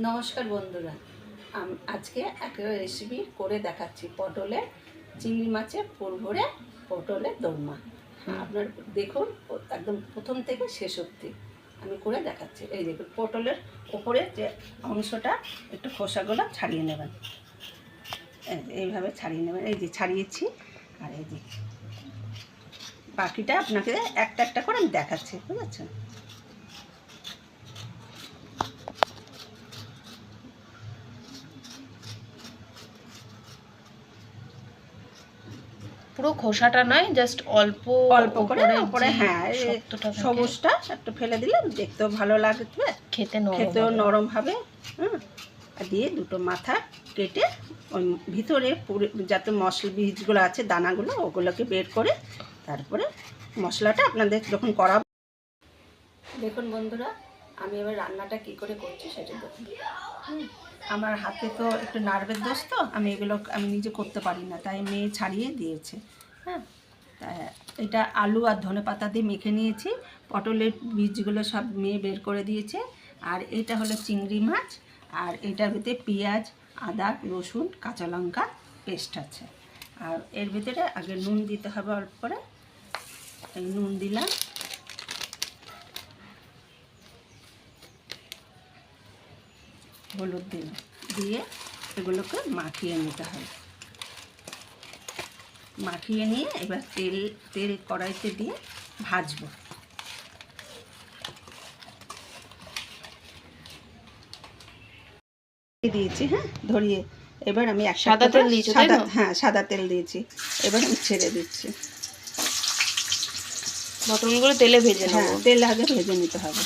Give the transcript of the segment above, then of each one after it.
নমস্কার বন্ধুরা, আজকে একটা রেসিপি করে দেখাচ্ছি। পটলের চিংড়ি মাছের পুর ভরে পটলের দোরমা। আপনার দেখুন, একদম প্রথম থেকে শেষ অবধি আমি করে দেখাচ্ছি। এই দেখুন, পটলের ওপরে যে অংশটা একটু খোসাগুলো ছাড়িয়ে নেবেন, এইভাবে ছাড়িয়ে নেবেন। এই যে ছাড়িয়েছি, আর এই যে বাকিটা আপনাকে একটা একটা করে আমি দেখাচ্ছি, বুঝেছেন? পুরো খোসাটা নয়, জাস্ট অল্প অল্প করে উপরে, হ্যাঁ, সবুজটা একটু ফেলে দিলে দেখতেও ভালো লাগবে, খেতেও নরম হবে। আর দিয়ে দুটো মাথা কেটে ওই ভিতরে পুরো যাতে মশলা বীজগুলো আছে, দানাগুলো, ওগুলোকে বের করে তারপরে মশলাটা আপনাদের যখন করাবো। দেখুন বন্ধুরা, আমি এবার রান্নাটা কি করে করছি সেটা দেখুন। আমার হাতে তো একটু নার্ভের দোষ, তো আমি এগুলো নিজে করতে পারি না, তাই মেয়ে ছাড়িয়ে দিয়েছে। হ্যাঁ, এটা আলু আর ধনেপাতা দিয়ে মেখে নিয়েছি, পটলের বীজগুলো সব মেয়ে বের করে দিয়েছে। আর এটা হলো চিংড়ি মাছ, আর এটার ভিতরে পেঁয়াজ, আদা, রসুন, কাঁচা লঙ্কা পেস্ট আছে। আর এর ভিতরে আগে নুন দিতে হবে অল্প করে, এই নুন দিলাম, হলুদ দিলাম, দিয়ে এগুলোকে মাখিয়ে নিতে হবে। মাখিয়ে নিয়ে এবার তেল কড়াইতে দিয়ে ভাজবো। দিয়েছি, হ্যাঁ, ধরিয়ে এবার আমি সাদা তেল দিয়েছি, হ্যাঁ সাদা তেল দিয়েছি। এবার আমি ছেড়ে দিচ্ছি। পটলগুলো তেলে ভেজে নেব। হ্যাঁ, তেল আগে ভেজে নিতে হবে।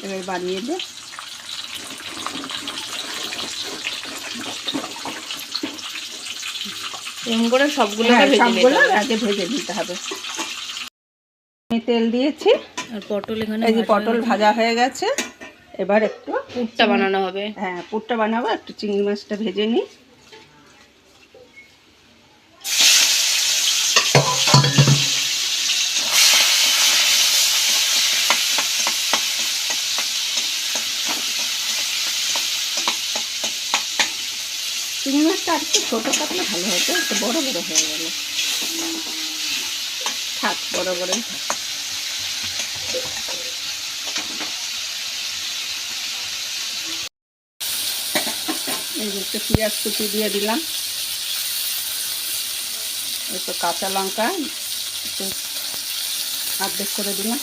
এবার বানিয়ে দে। এরকম করে সবগুলো আগে ভেজে নিতে হবে। আমি তেল দিয়েছি, আর পটল এখানে, এই যে পটল ভাজা হয়ে গেছে। এবার একটু পুরটা বানানো হবে। হ্যাঁ, পুরটা বানাবো। একটু চিংড়ি মাছটা ভেজে নিই। চিংড়ি মাছটা আর একটু ছোটো কাটলে ভালো হতো, একটু বড়ো বড়ো হয়ে গেল। থাক, বড়ো বড়োই থাক। এই যে একটু পেঁয়াজ কুচি দিয়ে দিলাম, একটু কাঁচা লঙ্কা একটু অর্ধেক করে দিলাম।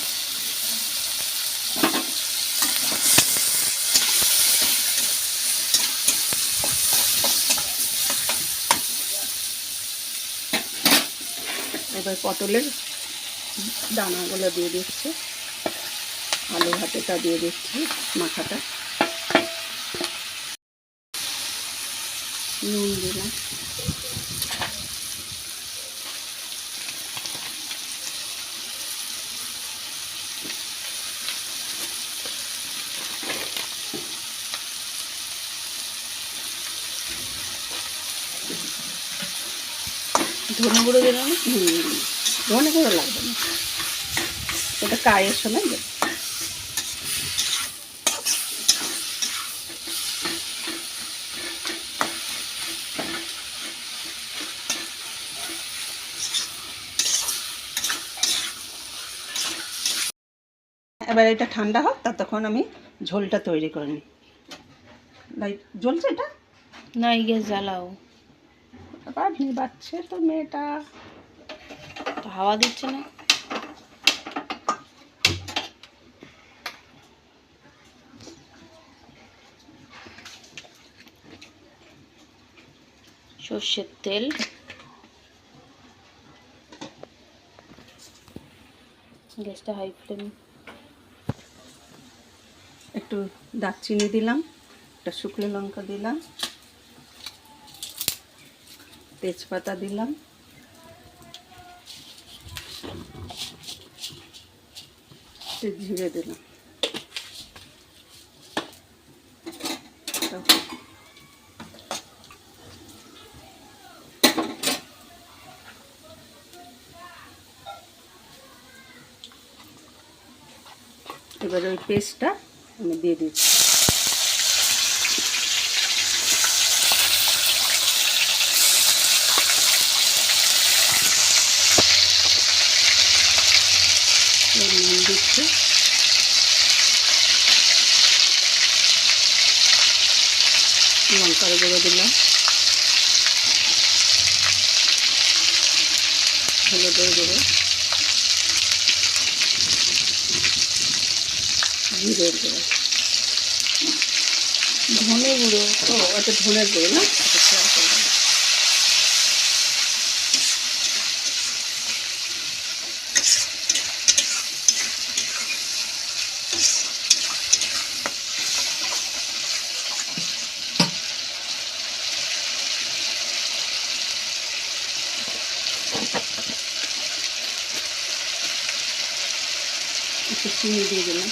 এবার পটলের দানাগুলো দিয়ে দিচ্ছি, আলু ভাতেটা দিয়ে দিচ্ছি, মাথাটা, নুন দিলাম, ধনে গুঁড়ো দিলাম। ধনে গুঁড়ো লাগবে না, ওটা কায়ের সময় দেব। এবার এটা ঠান্ডা হোক, ততক্ষণ আমি ঝোলটা তৈরি করে নিই। লাইট জ্বলছে এটা? না, গ্যাস জ্বালাও। আবার নিবাচ্ছে তো মেয়েটা, হাওয়া দিচ্ছে না। সর্ষের তেল, গ্যাসটা হাই ফ্লেম। একটু দারচিনি দিলাম, একটা শুকনো লঙ্কা দিলাম, তেজপাতা দিলাম, জিরে দিলাম। এবার ওই পেস্টটা আমি দিয়ে দিচ্ছি। নুন দিচ্ছি, লঙ্কার গুঁড়ো দিলাম, হলুদের গুঁড়ো, জিরের গুঁড়ো, ধনে গুঁড়ো। ও ওটা ধনের গুঁড়ো না, ওটা খেয়াল করলাম। একটু চিনি দিয়ে দিলাম।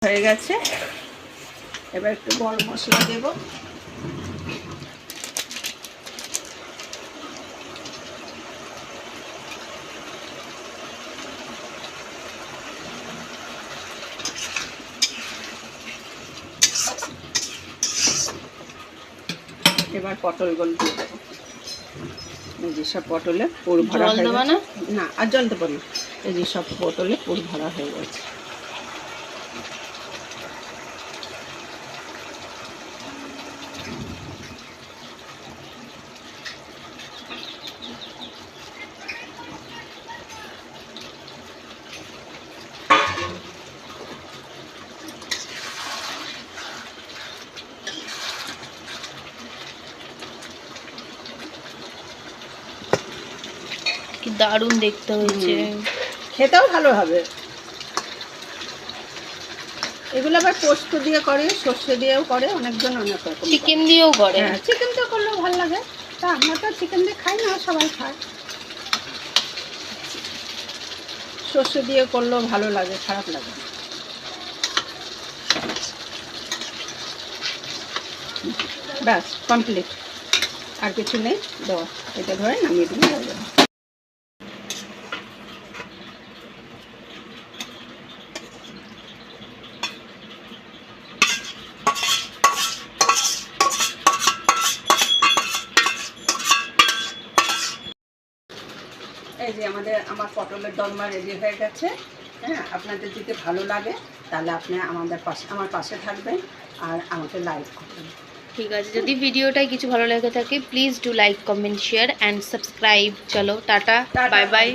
হয়ে গেছে, এবার একটু গরম মশলা দেব। এবার পটলগুলো দিয়ে দেবো। এই যে সব পটলে পুর ভরা হয়ে গেছে। না আর জল দেবো না, এই যে সব পটলে পুর ভরা হয়ে গেছে। কি দারুণ দেখতে হয়েছে, খেতেও ভালো হবে। এগুলো আবার পোস্ত দিয়ে করে, সর্ষে দিয়েও করে, অনেকজন অনেক রকম। চিকেন দিয়েও করে। হ্যাঁ, চিকেন দিয়ে করলেও ভালো লাগে। তা আমরা তো চিকেন দিয়ে খাই না, সবাই খায়। সর্ষে দিয়ে করলেও ভালো লাগে, খারাপ লাগে না। ব্যাস কমপ্লিট, আর কিছু নেই দেওয়া। এটা ধরে নামিয়ে দিলে হয়ে যাবে। এই যে আমার পটলের দরমা রেডি হয়ে গেছে। হ্যাঁ, আপনাদের যদি ভালো লাগে তাহলে আপনি আমার পাশে থাকবেন আর আমাকে লাইক করবেন। ঠিক আছে, যদি ভিডিওটায় কিছু ভালো লেগে থাকে please do like, comment, share and subscribe. চলো টাটা, বাই বাই।